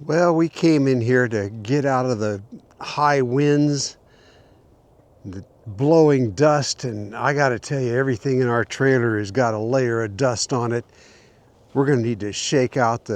Well, we came in here to get out of the high winds, the blowing dust, and I got to tell you, everything in our trailer has got a layer of dust on it. We're going to need to shake out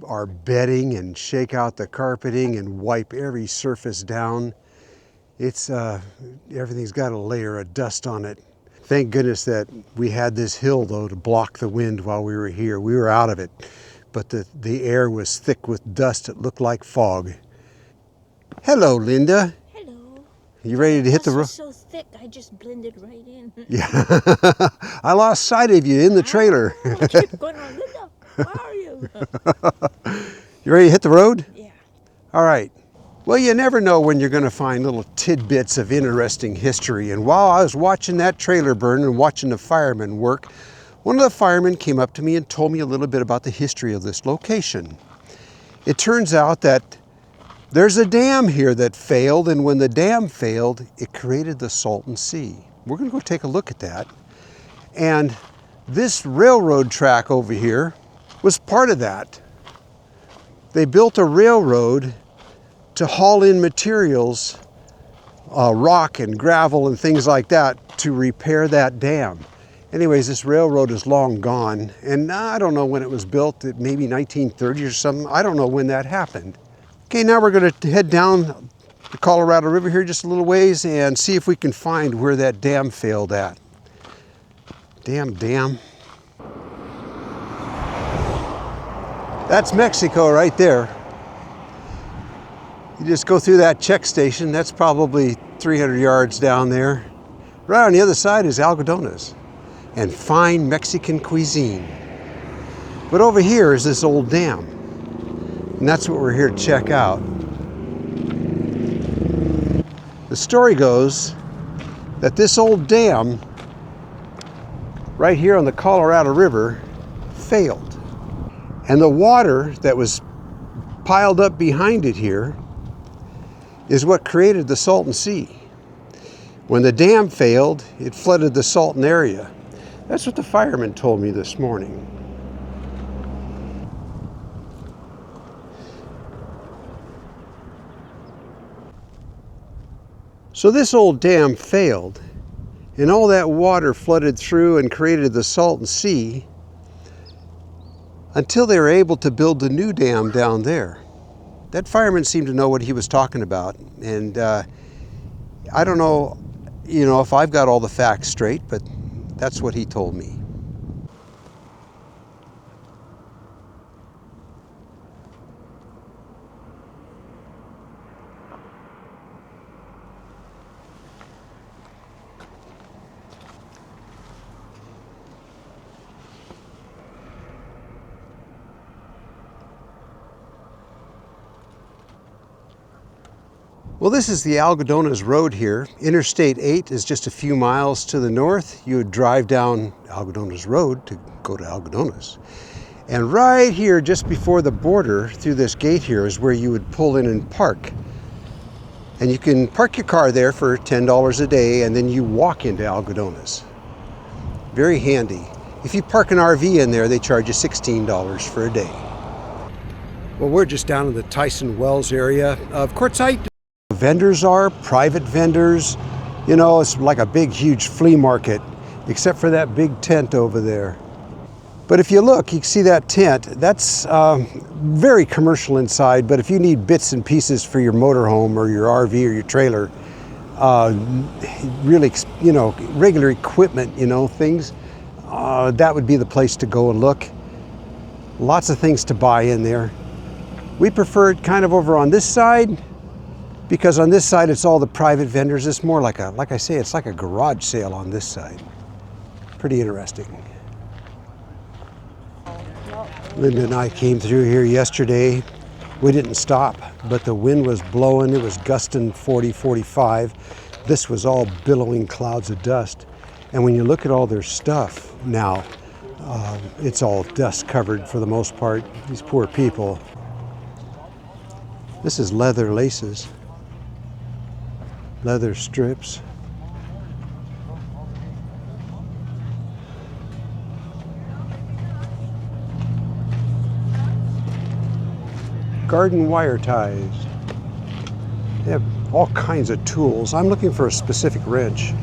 our bedding and shake out the carpeting and wipe every surface down. Everything's got a layer of dust on it. Thank goodness that we had this hill though to block the wind while we were here. We were out of it, but the air was thick with dust. It looked like fog. Hello, Linda. Hello. You ready to hit the road? Dust was so thick, I just blended right in. Yeah. I lost sight of you in the trailer. I keep going on, Linda, where are you? You ready to hit the road? Yeah. All right. Well, you never know when you're going to find little tidbits of interesting history. And while I was watching that trailer burn and watching the firemen work, one of the firemen came up to me and told me a little bit about the history of this location. It turns out that there's a dam here that failed, and when the dam failed, it created the Salton Sea. We're going to go take a look at that. And this railroad track over here was part of that. They built a railroad to haul in materials, rock and gravel and things like that, to repair that dam. Anyways, this railroad is long gone, and I don't know when it was built, maybe 1930 or something. I don't know when that happened. Okay, now we're going to head down the Colorado River here just a little ways and see if we can find where that dam failed at. Dam. That's Mexico right there. You just go through that check station. That's probably 300 yards down there. Right on the other side is Algodones and fine Mexican cuisine. But over here is this old dam, and that's what we're here to check out. The story goes that this old dam right here on the Colorado River failed, and the water that was piled up behind it here is what created the Salton Sea. When the dam failed, it flooded the Salton area. That's what the fireman told me this morning. So this old dam failed, and all that water flooded through and created the Salton Sea until they were able to build the new dam down there. That fireman seemed to know what he was talking about, and I don't know, if I've got all the facts straight, but that's what he told me. Well, this is the Algodones Road here. Interstate 8 is just a few miles to the north. You would drive down Algodones Road to go to Algodones. And right here, just before the border, through this gate here, is where you would pull in and park. And you can park your car there for $10 a day, and then you walk into Algodones. Very handy. If you park an RV in there, they charge you $16 for a day. Well, we're just down in the Tyson Wells area of Quartzsite. Vendors are private vendors. It's like a big, huge flea market, except for that big tent over there. But if you look, you can see that tent. That's very commercial inside, but if you need bits and pieces for your motorhome or your RV or your trailer, really, regular equipment, things, that would be the place to go and look. Lots of things to buy in there. We prefer it kind of over on this side, because on this side it's all the private vendors. It's more like I say, it's like a garage sale on this side. Pretty interesting. Linda and I came through here yesterday. We didn't stop, but the wind was blowing. It was gusting 40, 45. This was all billowing clouds of dust. And when you look at all their stuff now, it's all dust covered for the most part. These poor people. This is leather laces. Leather strips. garden wire ties. They have all kinds of tools. I'm looking for a specific wrench.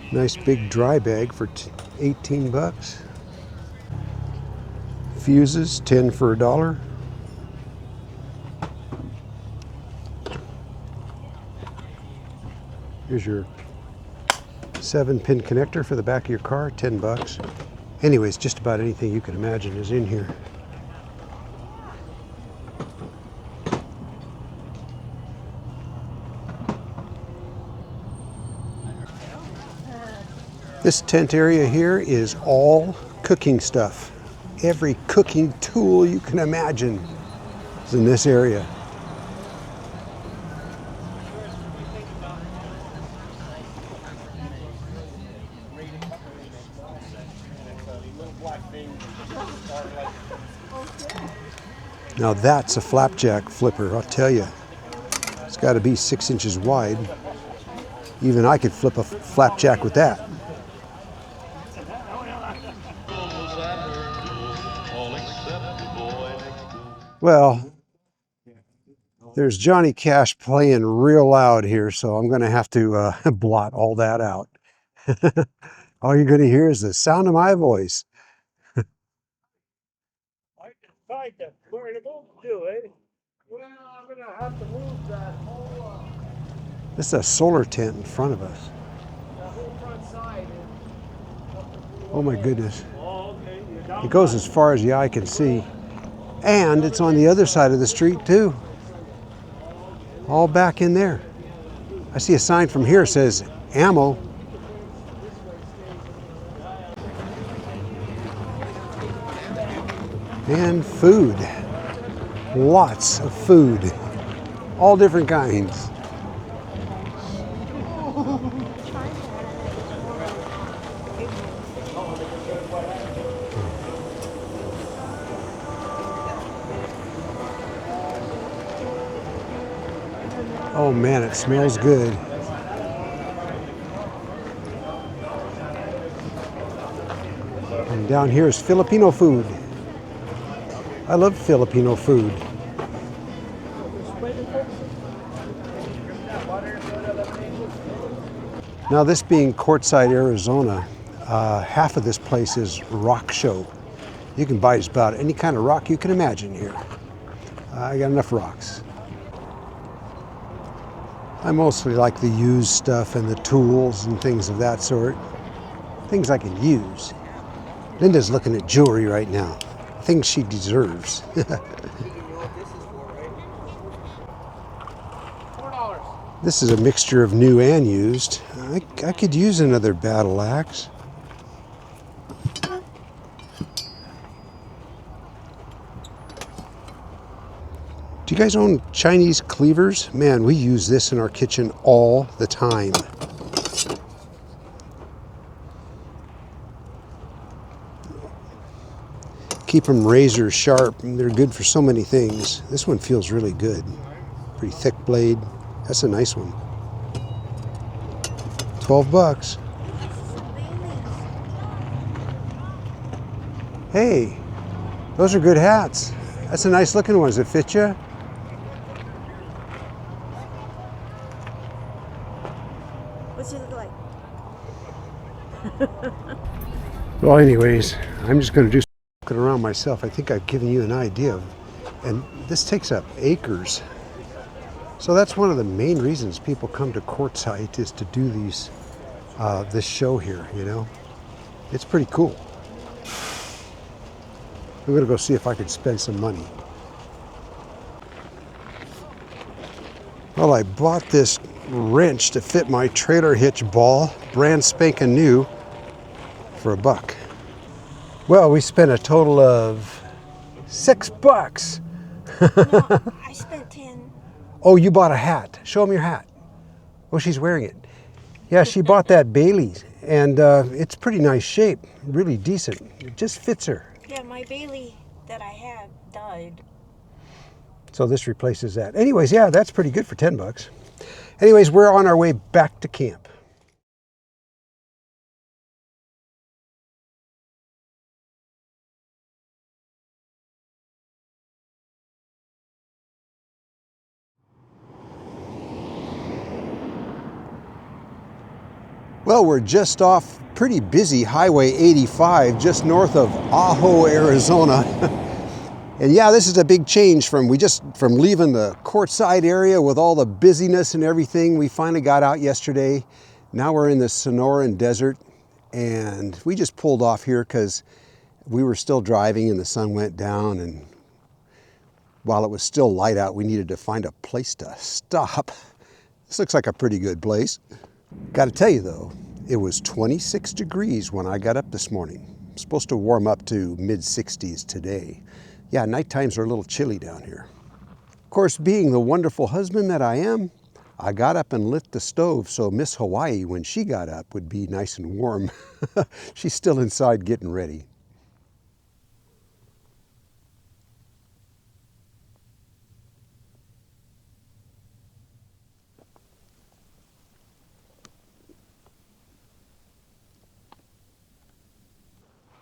Nice big dry bag for 18 bucks. Fuses, 10 for $1. Here's your 7-pin connector for the back of your car, 10 bucks. Anyways, just about anything you can imagine is in here. This tent area here is all cooking stuff. Every cooking tool you can imagine is in this area. Now that's a flapjack flipper, I'll tell you. It's got to be 6 inches wide. Even I could flip a flapjack with that. Well, there's Johnny Cash playing real loud here, so I'm going to have to blot all that out. All you're going to hear is the sound of my voice. I tried to where to go to it. Well, I'm going to have to move that whole This is a solar tent in front of us. front side. Oh my goodness. Oh, okay. You're down. It goes as far as the eye can see. And it's on the other side of the street too. All back in there. I see a sign from here that says ammo. And food. Lots of food. All different kinds. Oh man, it smells good. And down here is Filipino food. I love Filipino food. Now this being Quartzsite, Arizona, half of this place is rock show. You can buy just about any kind of rock you can imagine here. I got enough rocks. I mostly like the used stuff and the tools and things of that sort. Things I can use. Linda's looking at jewelry right now. Things she deserves. This is a mixture of new and used. I could use another battle axe. Do you guys own Chinese cleavers? Man, we use this in our kitchen all the time. Keep them razor sharp, and they're good for so many things. This one feels really good. Pretty thick blade. That's a nice one. 12 bucks. Hey, those are good hats. That's a nice looking one. Does it fit you? What's it look like? Well, anyways, I'm just going to do some looking around myself. I think I've given you an idea of, and this takes up acres. So that's one of the main reasons people come to Quartzsite is to do these, this show here, you know. It's pretty cool. I'm going to go see if I can spend some money. Well, I bought this wrench to fit my trailer hitch ball, brand spanking new, for $1. Well, we spent a total of $6. No, I spent 10. Oh, you bought a hat. Show them your hat. Oh, she's wearing it. Yeah, she bought that Bailey's. And it's pretty nice shape, really decent. It just fits her. Yeah, my Bailey that I had died. So this replaces that. Anyways, yeah, that's pretty good for 10 bucks. Anyways, we're on our way back to camp. Well, we're just off pretty busy Highway 85, just north of Ajo, Arizona. And yeah, this is a big change from leaving the Quartzsite area with all the busyness and everything. We finally got out yesterday. Now we're in the Sonoran Desert, and we just pulled off here because we were still driving and the sun went down, and while it was still light out, we needed to find a place to stop. This looks like a pretty good place. Got to tell you though, it was 26 degrees when I got up this morning. I'm supposed to warm up to mid-60s today. Yeah, night times are a little chilly down here. Of course, being the wonderful husband that I am, I got up and lit the stove so Miss Hawaii, when she got up, would be nice and warm. She's still inside getting ready.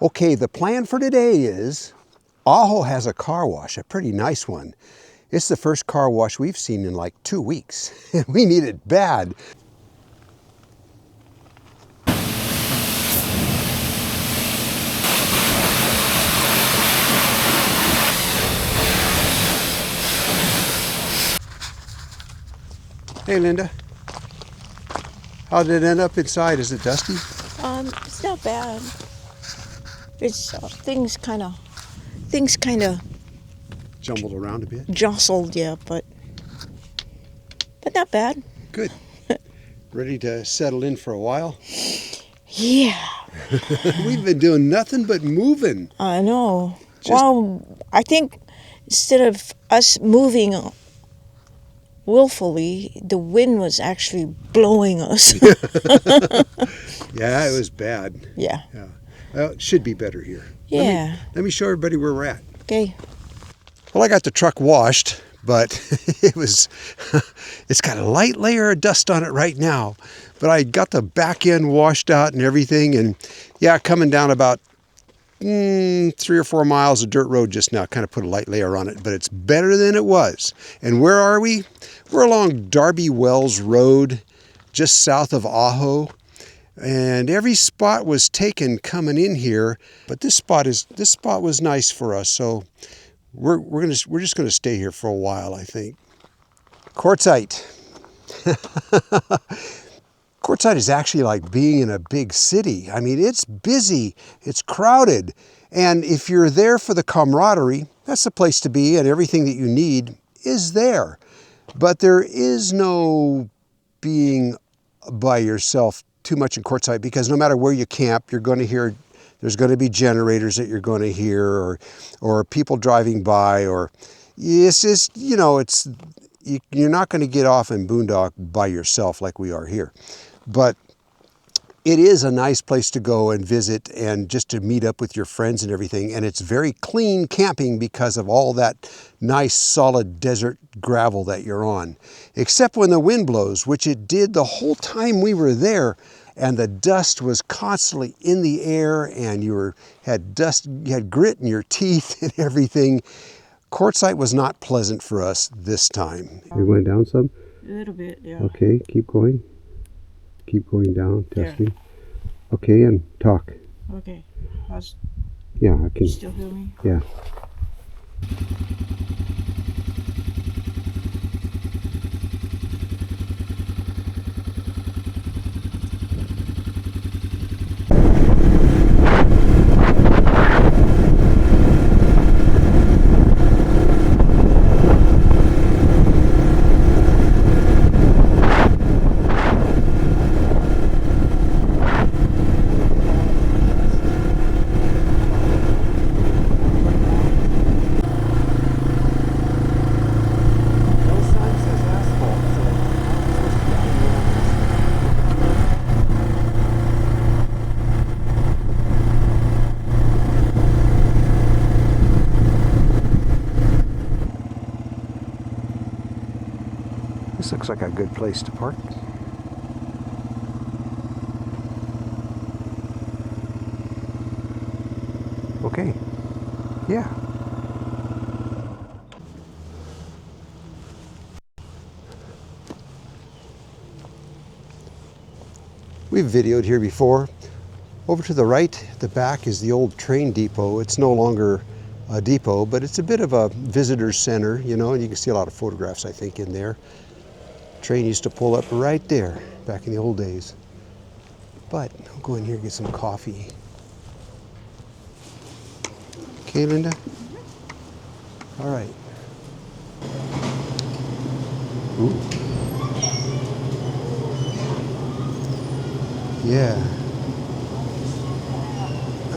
Okay, the plan for today is, Ajo has a car wash, a pretty nice one. It's the first car wash we've seen in like 2 weeks. We need it bad. Hey Linda, how did it end up inside? Is it dusty? It's not bad. It's things kind of Jumbled around a bit? jostled, yeah, but not bad. Good. Ready to settle in for a while? Yeah, We've been doing nothing but moving. I know. Just- Well, I think instead of us moving willfully, the wind was actually blowing us. Yeah, it was bad. Yeah. Yeah. Well, it should be better here. Yeah. Let me show everybody where we're at. Okay. Well, I got the truck washed, but it's got a light layer of dust on it right now. But I got the back end washed out and everything. And yeah, coming down about 3 or 4 miles of dirt road just now, kind of put a light layer on it, but it's better than it was. And where are we? We're along Darby Wells Road, just south of Ajo. And every spot was taken coming in here, but this spot was nice for us. So we're just gonna stay here for a while, I think. Quartzsite. Quartzsite is actually like being in a big city. I mean, it's busy, it's crowded, and if you're there for the camaraderie, that's the place to be, and everything that you need is there. But there is no being by yourself too much in Quartzsite, because no matter where you camp, you're going to hear, there's going to be generators that you're going to hear, or people driving by, or it's just, you know, you're not going to get off and boondock by yourself like we are here. But it is a nice place to go and visit and just to meet up with your friends and everything. And it's very clean camping because of all that nice solid desert gravel that you're on. Except when the wind blows, which it did the whole time we were there, and the dust was constantly in the air, and you had grit in your teeth and everything. Quartzsite was not pleasant for us this time. You're going down some? A little bit, yeah. Okay, keep going. Keep going down, testing. Okay, and talk. Okay. Yeah, I can. Still hear me? Yeah. This looks like a good place to park. Okay. Yeah. We've videoed here before. Over to the right, the back is the old train depot. It's no longer a depot, but it's a bit of a visitor center, you know, and you can see a lot of photographs, I think, in there. Train used to pull up right there back in the old days. But I'll go in here and get some coffee. Okay, Linda? All right. Ooh. Yeah.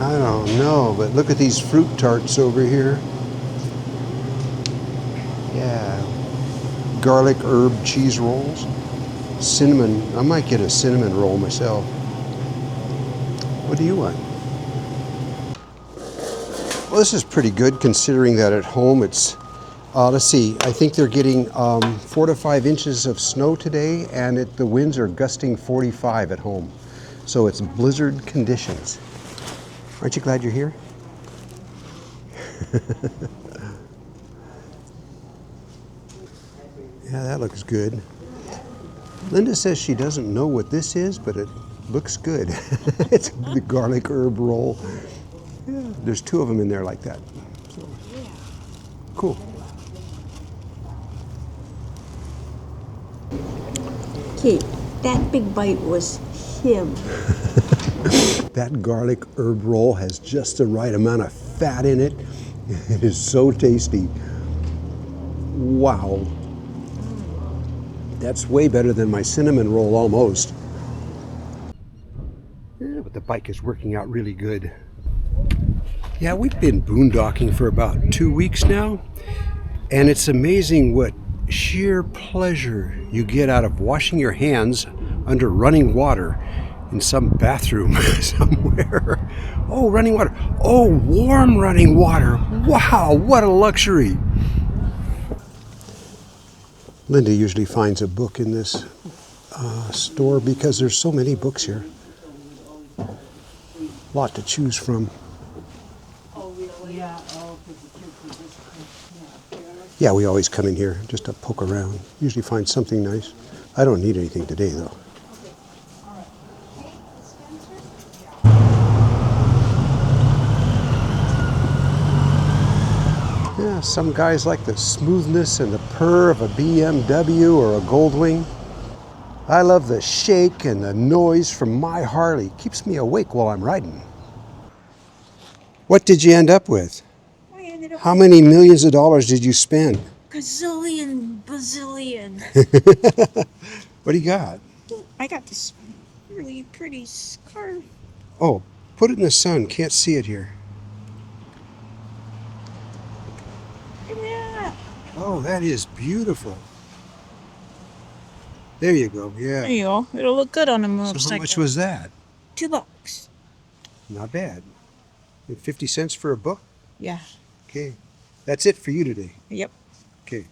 I don't know, but look at these fruit tarts over here. Yeah. Garlic herb cheese rolls. Cinnamon. I might get a cinnamon roll myself. What do you want? Well, this is pretty good considering that at home it's, let's see, I think they're getting 4 to 5 inches of snow today, and the winds are gusting 45 at home. So it's blizzard conditions. Aren't you glad you're here? Yeah, that looks good. Linda says she doesn't know what this is, but it looks good. It's the garlic herb roll. Yeah, there's 2 of them in there like that. So, cool. Okay, that big bite was him. That garlic herb roll has just the right amount of fat in it. It is so tasty. Wow. That's way better than my cinnamon roll almost. Yeah, but the bike is working out really good. Yeah, we've been boondocking for about 2 weeks now, and it's amazing what sheer pleasure you get out of washing your hands under running water in some bathroom somewhere. Oh, running water. Oh, warm running water. Wow, what a luxury. Linda usually finds a book in this store because there's so many books here. A lot to choose from. Yeah, we always come in here just to poke around. Usually find something nice. I don't need anything today though. Yeah, some guys like the smoothness and the purr of a BMW or a Goldwing. I love the shake and the noise from my Harley. Keeps me awake while I'm riding. What did you end up with? I ended up How many millions of dollars did you spend? gazillion, bazillion. What do you got? I got this really pretty scarf. Oh, put it in the sun. Can't see it here. Yeah. Oh, that is beautiful. There you go. There Yeah. you go. It'll look good on a So motorcycle. how much was that? $2. Not bad. And 50 cents for a book? Yeah. Okay. That's it for you today. Yep. Okay.